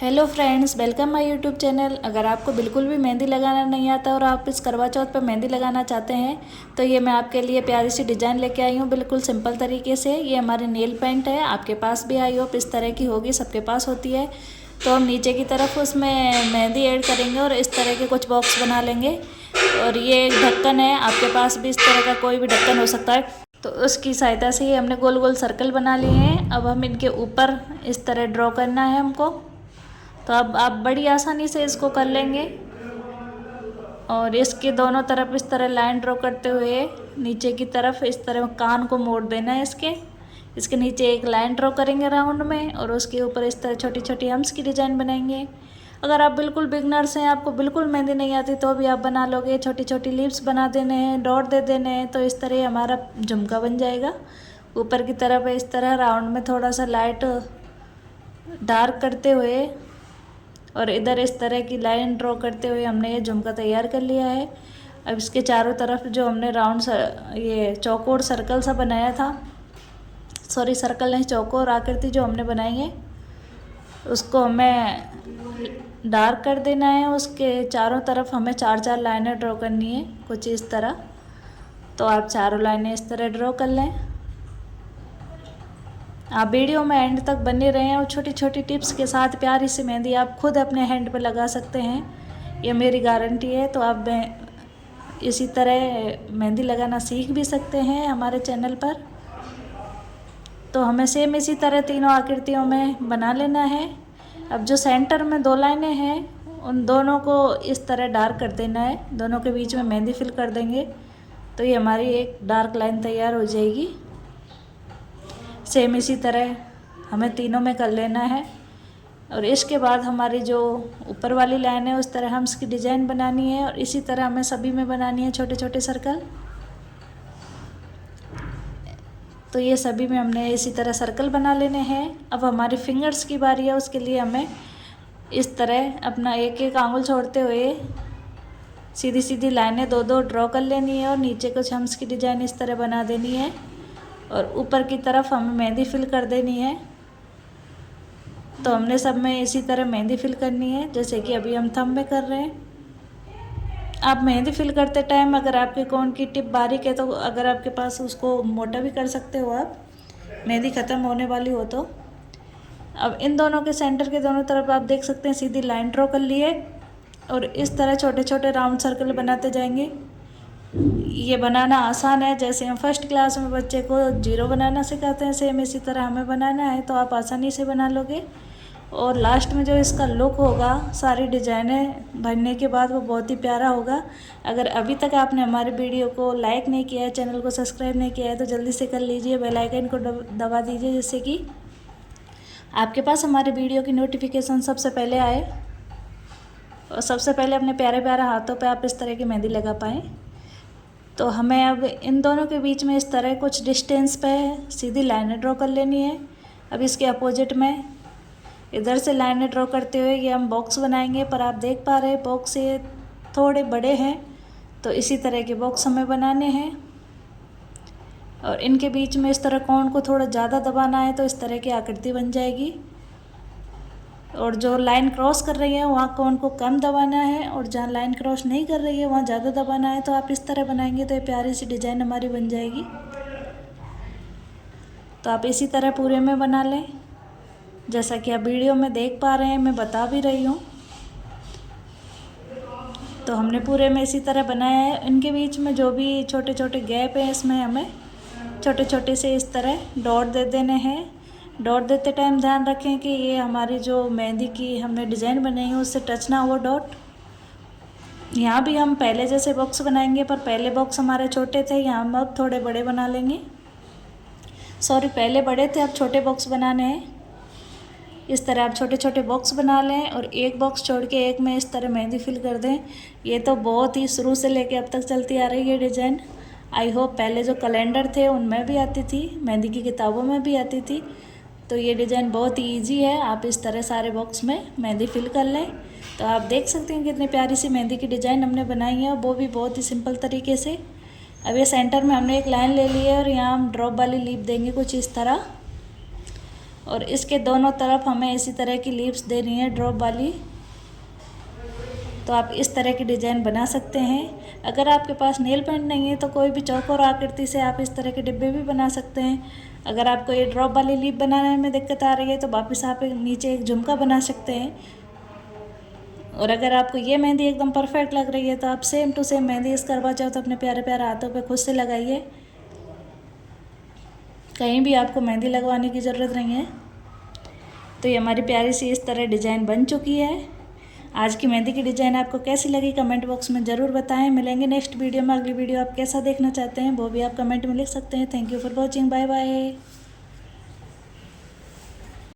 Hello friends, welcome my YouTube channel. अगर आपको बिल्कुल भी मेहंदी लगाना नहीं आता और आप इस करवा चौथ पर मेहंदी लगाना चाहते हैं तो ये मैं आपके लिए प्यारी सी डिज़ाइन लेके आई हूँ, बिल्कुल सिंपल तरीके से। ये हमारी नेल पेंट है, आपके पास भी आई होप इस तरह की होगी, सबके पास होती है। तो हम नीचे की तरफ उसमें मेहंदी ऐड करेंगे और इस तरह के कुछ बॉक्स बना लेंगे। और ये एक ढक्कन है, आपके पास भी इस तरह का कोई भी ढक्कन हो सकता है, तो उसकी सहायता से ही हमने गोल गोल सर्कल बना लिए हैं। अब हम इनके ऊपर इस तरह ड्रॉ करना है हमको। तो अब आप बड़ी आसानी से इसको कर लेंगे। और इसके दोनों तरफ इस तरह लाइन ड्रॉ करते हुए नीचे की तरफ इस तरह कान को मोड़ देना है। इसके नीचे एक लाइन ड्रॉ करेंगे राउंड में और उसके ऊपर इस तरह छोटी छोटी हम्स की डिज़ाइन बनाएंगे। अगर आप बिल्कुल बिगनर्स हैं, आपको बिल्कुल मेहंदी नहीं आती, तो भी आप बना लोगे। छोटी छोटी लिप्स बना देने हैं, डॉट दे देने हैं, तो इस तरह हमारा झुमका बन जाएगा। ऊपर की तरफ इस तरह राउंड में थोड़ा सा लाइट डार्क करते हुए और इधर इस तरह की लाइन ड्रॉ करते हुए हमने ये झुमका तैयार कर लिया है। अब इसके चारों तरफ जो हमने ये चौकोर सर्कल सा बनाया था, सॉरी सर्कल नहीं, चौकोर आकृति जो हमने बनाई है, उसको हमें डार्क कर देना है। उसके चारों तरफ हमें चार चार लाइनें ड्रॉ करनी है, कुछ इस तरह। तो आप चारों लाइनें इस तरह ड्रॉ कर लें। आप वीडियो में एंड तक बने रहें और छोटी छोटी टिप्स के साथ प्यारी सी मेहंदी आप खुद अपने हैंड पे लगा सकते हैं, ये मेरी गारंटी है। तो आप इसी तरह मेहंदी लगाना सीख भी सकते हैं हमारे चैनल पर। तो हमें सेम इसी तरह तीनों आकृतियों में बना लेना है। अब जो सेंटर में दो लाइनें हैं उन दोनों को इस तरह डार्क कर देना है, दोनों के बीच में मेहंदी फिल कर देंगे, तो ये हमारी एक डार्क लाइन तैयार हो जाएगी। सेम इसी तरह हमें तीनों में कर लेना है। और इसके बाद हमारी जो ऊपर वाली लाइन है उस तरह हम इसकी डिज़ाइन बनानी है और इसी तरह हमें सभी में बनानी है छोटे छोटे सर्कल। तो ये सभी में हमने इसी तरह सर्कल बना लेने हैं। अब हमारी फिंगर्स की बारी है, उसके लिए हमें इस तरह अपना एक एक आंगुल छोड़ते हुए सीधी सीधी लाइनें दो दो ड्रॉ कर लेनी है और नीचे कुछ हम्स की डिज़ाइन इस तरह बना देनी है और ऊपर की तरफ हमें मेहंदी फिल कर देनी है। तो हमने सब में इसी तरह मेहंदी फिल करनी है, जैसे कि अभी हम थंब में कर रहे हैं। आप मेहंदी फिल करते टाइम अगर आपके कोन की टिप बारीक है तो अगर आपके पास उसको मोटा भी कर सकते हो आप, मेहंदी ख़त्म होने वाली हो तो। अब इन दोनों के सेंटर के दोनों तरफ आप देख सकते हैं सीधी लाइन ड्रॉ कर ली है और इस तरह छोटे छोटे राउंड सर्कल बनाते जाएंगे। ये बनाना आसान है, जैसे हम फर्स्ट क्लास में बच्चे को जीरो बनाना सिखाते हैं, सेम इसी तरह हमें बनाना है, तो आप आसानी से बना लोगे। और लास्ट में जो इसका लुक होगा सारी डिज़ाइनें भरने के बाद वो बहुत ही प्यारा होगा। अगर अभी तक आपने हमारे वीडियो को लाइक नहीं किया है, चैनल को सब्सक्राइब नहीं किया है, तो जल्दी से कर लीजिए, बेल आइकन को दबा दीजिए, जिससे कि आपके पास हमारे वीडियो की नोटिफिकेशन सबसे पहले आए और सबसे पहले अपने प्यारे प्यारे हाथों पे आप इस तरह की मेहंदी लगा पाएँ। तो हमें अब इन दोनों के बीच में इस तरह कुछ डिस्टेंस पे सीधी लाइनें ड्रॉ कर लेनी है। अब इसके अपोजिट में इधर से लाइनें ड्रॉ करते हुए ये हम बॉक्स बनाएंगे, पर आप देख पा रहे हैं बॉक्स ये थोड़े बड़े हैं, तो इसी तरह के बॉक्स हमें बनाने हैं। और इनके बीच में इस तरह कोण को थोड़ा ज़्यादा दबाना है, तो इस तरह की आकृति बन जाएगी। और जो लाइन क्रॉस कर रही है वहाँ कोण को कम दबाना है और जहाँ लाइन क्रॉस नहीं कर रही है वहाँ ज़्यादा दबाना है। तो आप इस तरह बनाएंगे तो ये प्यारी सी डिज़ाइन हमारी बन जाएगी। तो आप इसी तरह पूरे में बना लें, जैसा कि आप वीडियो में देख पा रहे हैं, मैं बता भी रही हूँ। तो हमने पूरे में इसी तरह बनाया है। इनके बीच में जो भी छोटे छोटे गैप हैं इसमें हमें छोटे छोटे से इस तरह डॉट दे देने हैं। डॉट देते टाइम ध्यान रखें कि ये हमारी जो मेहंदी की हमने डिज़ाइन बनाई है उससे टच ना हो डॉट। यहाँ भी हम पहले जैसे बॉक्स बनाएंगे, पर पहले बॉक्स हमारे छोटे थे, यहाँ हम अब थोड़े बड़े बना लेंगे। सॉरी, पहले बड़े थे, अब छोटे बॉक्स बनाने हैं। इस तरह आप छोटे छोटे बॉक्स बना लें और एक बॉक्स छोड़ के एक में इस तरह मेहंदी फिल कर दें। ये तो बहुत ही शुरू से लेके अब तक चलती आ रही है डिज़ाइन। आई होप पहले जो कैलेंडर थे उनमें भी आती थी, मेहंदी की किताबों में भी आती थी। तो ये डिज़ाइन बहुत ही ईजी है, आप इस तरह सारे बॉक्स में मेहंदी फिल कर लें। तो आप देख सकते हैं कितनी प्यारी सी मेहंदी की डिज़ाइन हमने बनाई है, वो भी बहुत ही सिंपल तरीके से। अब ये सेंटर में हमने एक लाइन ले ली है और यहाँ हम ड्रॉप वाली लीप देंगे कुछ इस तरह। और इसके दोनों तरफ हमें इसी तरह की लीव्स देनी है ड्रॉप वाली। तो आप इस तरह की डिज़ाइन बना सकते हैं। अगर आपके पास नेल पेंट नहीं है तो कोई भी चौकोर आकृति से आप इस तरह के डिब्बे भी बना सकते हैं। अगर आपको ये ड्रॉप वाली लीफ बनाने में दिक्कत आ रही है तो वापस आप नीचे एक झुमका बना सकते हैं। और अगर आपको ये मेहंदी एकदम परफेक्ट लग रही है तो आप सेम टू सेम मेहंदी इस करवा चौथ अपने प्यारे प्यारे हाथों पे खुद से लगाइए। कहीं भी आपको मेहंदी लगवाने की ज़रूरत नहीं है। तो ये हमारी प्यारी सी इस तरह डिज़ाइन बन चुकी है। आज की मेहंदी की डिज़ाइन आपको कैसी लगी कमेंट बॉक्स में ज़रूर बताएं। मिलेंगे नेक्स्ट वीडियो में। अगली वीडियो आप कैसा देखना चाहते हैं वो भी आप कमेंट में लिख सकते हैं। Thank you for watching. Bye bye.